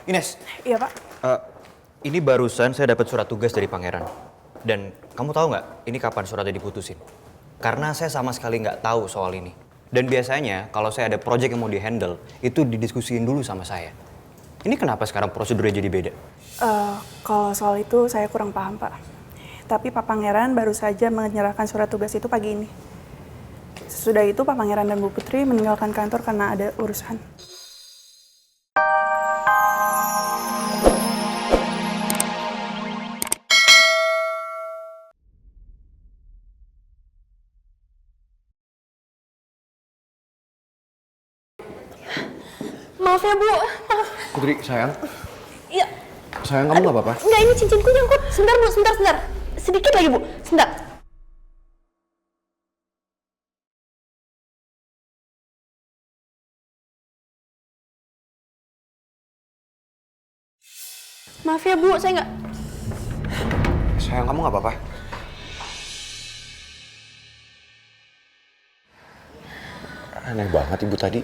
Ines, Iya Pak. ini barusan saya dapat surat tugas dari pangeran. Dan kamu tahu nggak ini kapan suratnya diputusin? Karena saya sama sekali nggak tahu soal ini. Dan biasanya kalau saya ada project yang mau di-handle, itu didiskusiin dulu sama saya. Ini kenapa sekarang prosedurnya jadi beda? Kalau soal itu saya kurang paham Pak. Tapi Pak Pangeran baru saja menyerahkan surat tugas itu pagi ini. Sesudah itu Pak Pangeran dan Bu Putri meninggalkan kantor karena ada urusan. Maaf ya Bu, maaf. Putri, sayang. Iya. Sayang, kamu nggak apa-apa? Enggak, ini cincinku nyangkut. Sebentar Bu, sebentar. Sedikit lagi Bu, sebentar. Maaf ya Bu, saya nggak... Sayang, kamu nggak apa-apa? Aneh banget ibu tadi.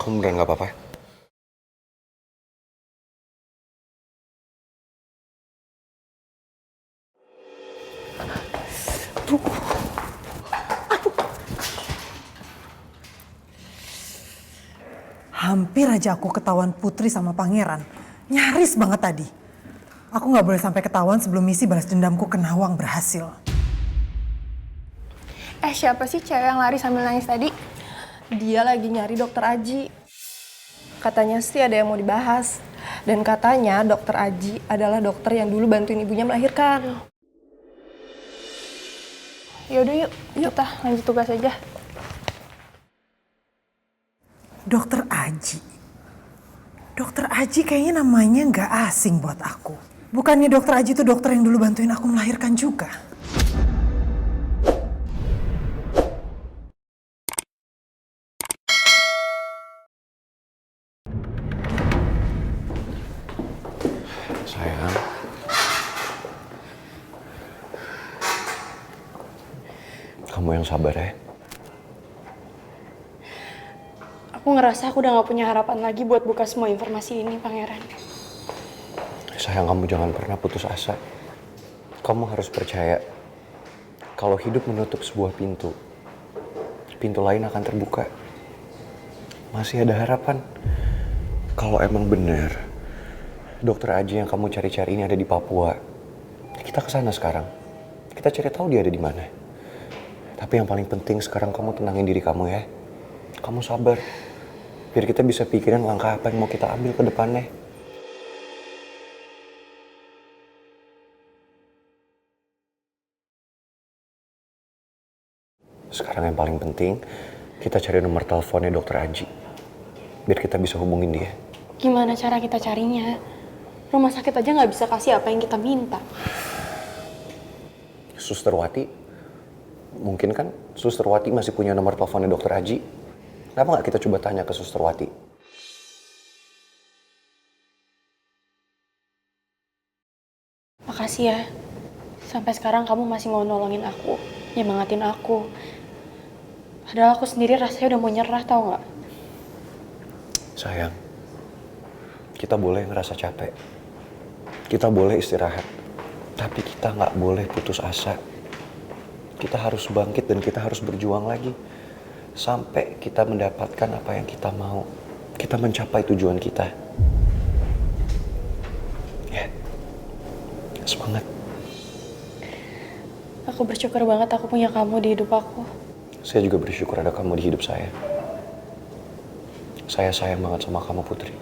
Kamu beneran nggak apa-apa? Hampir aja aku ketahuan Putri sama Pangeran. Nyaris banget tadi. Aku nggak boleh sampai ketahuan sebelum misi balas dendamku ke Nawang berhasil. Siapa sih cewek yang lari sambil nangis tadi? Dia lagi nyari dokter Aji. Katanya sih ada yang mau dibahas. Dan katanya dokter Aji adalah dokter yang dulu bantuin ibunya melahirkan. Yaudah yuk, kita lanjut tugas aja. Dokter Aji. Dokter Aji kayaknya namanya nggak asing buat aku. Bukannya dokter Aji itu dokter yang dulu bantuin aku melahirkan juga? Sayang. Kamu yang sabar ya. Aku ngerasa aku udah gak punya harapan lagi buat buka semua informasi ini, Pangeran. Sayang, kamu jangan pernah putus asa. Kamu harus percaya kalau hidup menutup sebuah pintu, pintu lain akan terbuka. Masih ada harapan. Kalau emang benar dokter Aji yang kamu cari-cari ini ada di Papua, kita kesana sekarang. Kita cari tahu dia ada di mana. Tapi yang paling penting sekarang kamu tenangin diri kamu ya. Kamu sabar. Biar kita bisa pikirin langkah apa yang mau kita ambil ke depannya. Sekarang yang paling penting, kita cari nomor teleponnya dokter Aji. Biar kita bisa hubungin dia. Gimana cara kita carinya? Rumah sakit aja nggak bisa kasih apa yang kita minta. Suster Wati, mungkin kan Suster Wati masih punya nomor teleponnya dokter Aji. Kenapa nggak kita coba tanya ke Suster Wati? Makasih ya. Sampai sekarang kamu masih mau nolongin aku, nyemangatin aku. Padahal aku sendiri rasanya udah mau nyerah, tau nggak? Sayang, kita boleh ngerasa capek. Kita boleh istirahat. Tapi kita nggak boleh putus asa. Kita harus bangkit dan kita harus berjuang lagi. Sampai kita mendapatkan apa yang kita mau. Kita mencapai tujuan kita. Ya, semangat. Aku bersyukur banget aku punya kamu di hidup aku. Saya juga bersyukur ada kamu di hidup saya. Saya sayang banget sama kamu, Putri.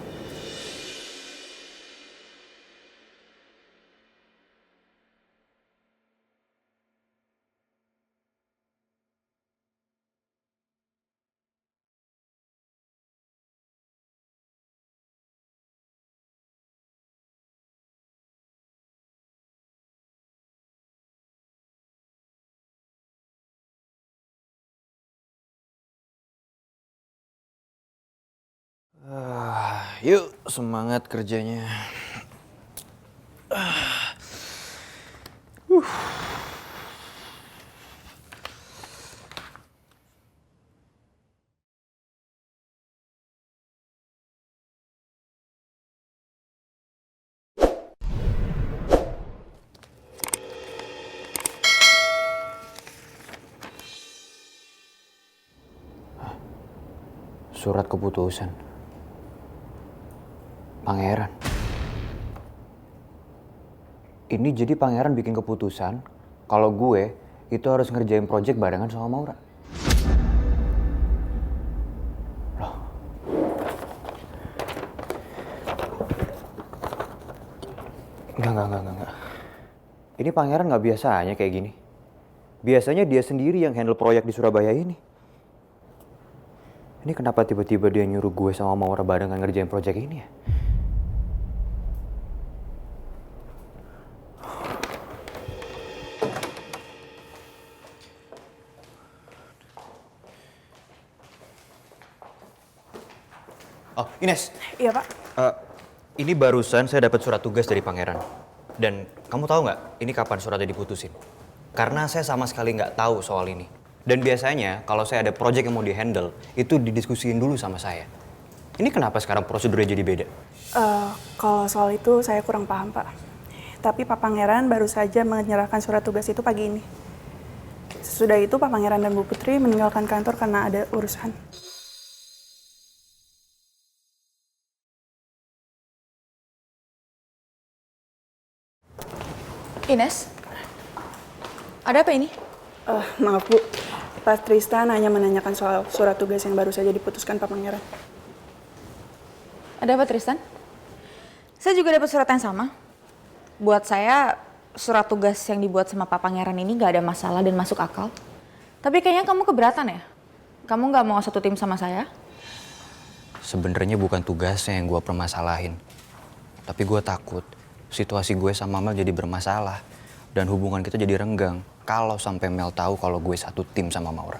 Yuk, semangat kerjanya. Surat keputusan. Pangeran. Ini jadi pangeran bikin keputusan kalau gue itu harus ngerjain project barengan sama Maura. Loh. Enggak. Ini pangeran nggak biasanya kayak gini. Biasanya dia sendiri yang handle proyek di Surabaya ini. Ini kenapa tiba-tiba dia nyuruh gue sama Maura barengan ngerjain project ini ya? Oh, Ines. Iya, Pak. Ini barusan saya dapat surat tugas dari pangeran. Dan kamu tahu nggak ini kapan suratnya diputusin? Karena saya sama sekali nggak tahu soal ini. Dan biasanya kalau saya ada project yang mau di-handle, itu didiskusiin dulu sama saya. Ini kenapa sekarang prosedurnya jadi beda? Kalau soal itu saya kurang paham, Pak. Tapi Pak Pangeran baru saja menyerahkan surat tugas itu pagi ini. Sesudah itu Pak Pangeran dan Bu Putri meninggalkan kantor karena ada urusan. Ines, ada apa ini? Maaf Bu, Pak Tristan hanya menanyakan soal surat tugas yang baru saja diputuskan Pak Pangeran. Ada apa Tristan? Saya juga dapat surat yang sama. Buat saya, surat tugas yang dibuat sama Pak Pangeran ini gak ada masalah dan masuk akal. Tapi kayaknya kamu keberatan ya? Kamu gak mau satu tim sama saya? Sebenarnya bukan tugasnya yang gue permasalahin. Tapi gue takut situasi gue sama Mel jadi bermasalah. Dan hubungan kita jadi renggang kalau sampai Mel tahu kalau gue satu tim sama Maura.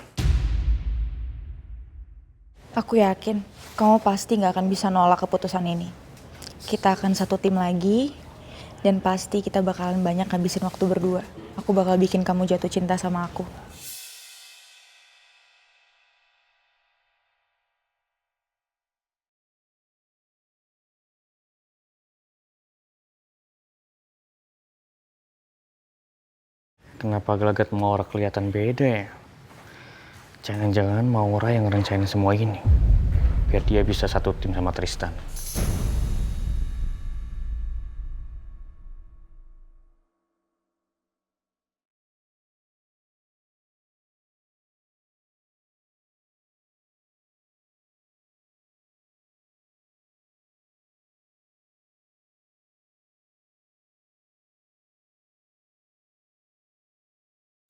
Aku yakin kamu pasti gak akan bisa nolak keputusan ini. Kita akan satu tim lagi, dan pasti kita bakalan banyak ngabisin waktu berdua. Aku bakal bikin kamu jatuh cinta sama aku. Kenapa gelagat Maura kelihatan beda ya? Jangan-jangan Maura yang ngerencanain semua ini. Biar dia bisa satu tim sama Tristan.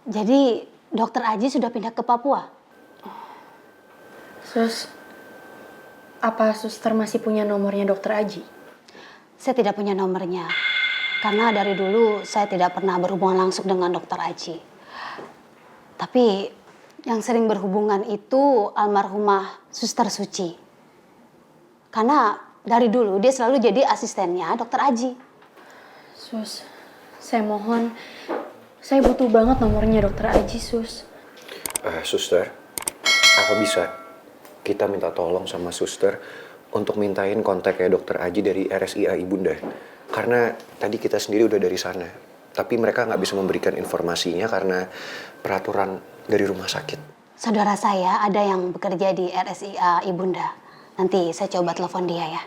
Jadi dokter Aji sudah pindah ke Papua? Sus, apa suster masih punya nomornya dokter Aji? Saya tidak punya nomornya. Karena dari dulu saya tidak pernah berhubungan langsung dengan dokter Aji. Tapi yang sering berhubungan itu almarhumah Suster Suci. Karena dari dulu dia selalu jadi asistennya dokter Aji. Sus, saya mohon, saya butuh banget nomornya dokter Aji, Sus. Suster, apa bisa kita minta tolong sama suster untuk mintain kontaknya dokter Aji dari RSIA Ibunda? Karena tadi kita sendiri udah dari sana, tapi mereka nggak bisa memberikan informasinya karena peraturan dari rumah sakit. Saudara saya ada yang bekerja di RSIA Ibunda. Nanti saya coba telepon dia ya.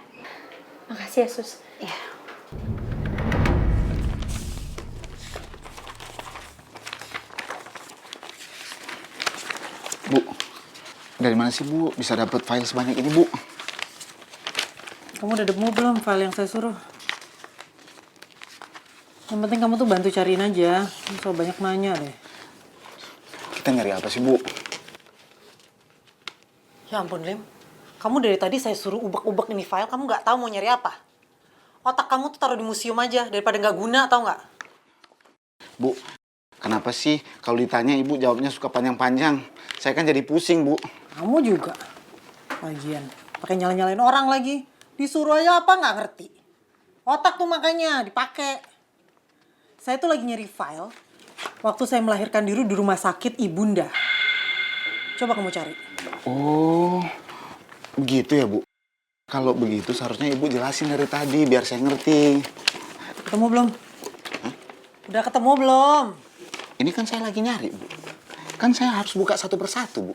Makasih ya, Sus. Ya. Bu, dari mana sih Bu bisa dapat file sebanyak ini Bu? Kamu udah nemu belum file yang saya suruh? Yang penting kamu tuh bantu cariin aja. Kamu so banyak nanya deh. Kita nyari apa sih Bu? Ya ampun Lim, kamu dari tadi saya suruh ubek-ubek ini file, kamu nggak tahu mau nyari apa? Otak kamu tuh taruh di museum aja daripada nggak guna, tau nggak? Bu, kenapa sih kalau ditanya Ibu jawabnya suka panjang-panjang? Saya kan jadi pusing Bu. Kamu juga. Lagian, pakai nyalain orang lagi. Disuruh aja apa nggak ngerti. Otak tuh makanya dipakai. Saya tuh lagi nyari file waktu saya melahirkan diri di rumah sakit Ibunda. Coba kamu cari. Oh, begitu ya Bu? Kalau begitu seharusnya Ibu jelasin dari tadi biar saya ngerti. Ketemu belum? Hah? Udah ketemu belum? Ini kan saya lagi nyari Bu. Kan saya harus buka satu persatu Bu.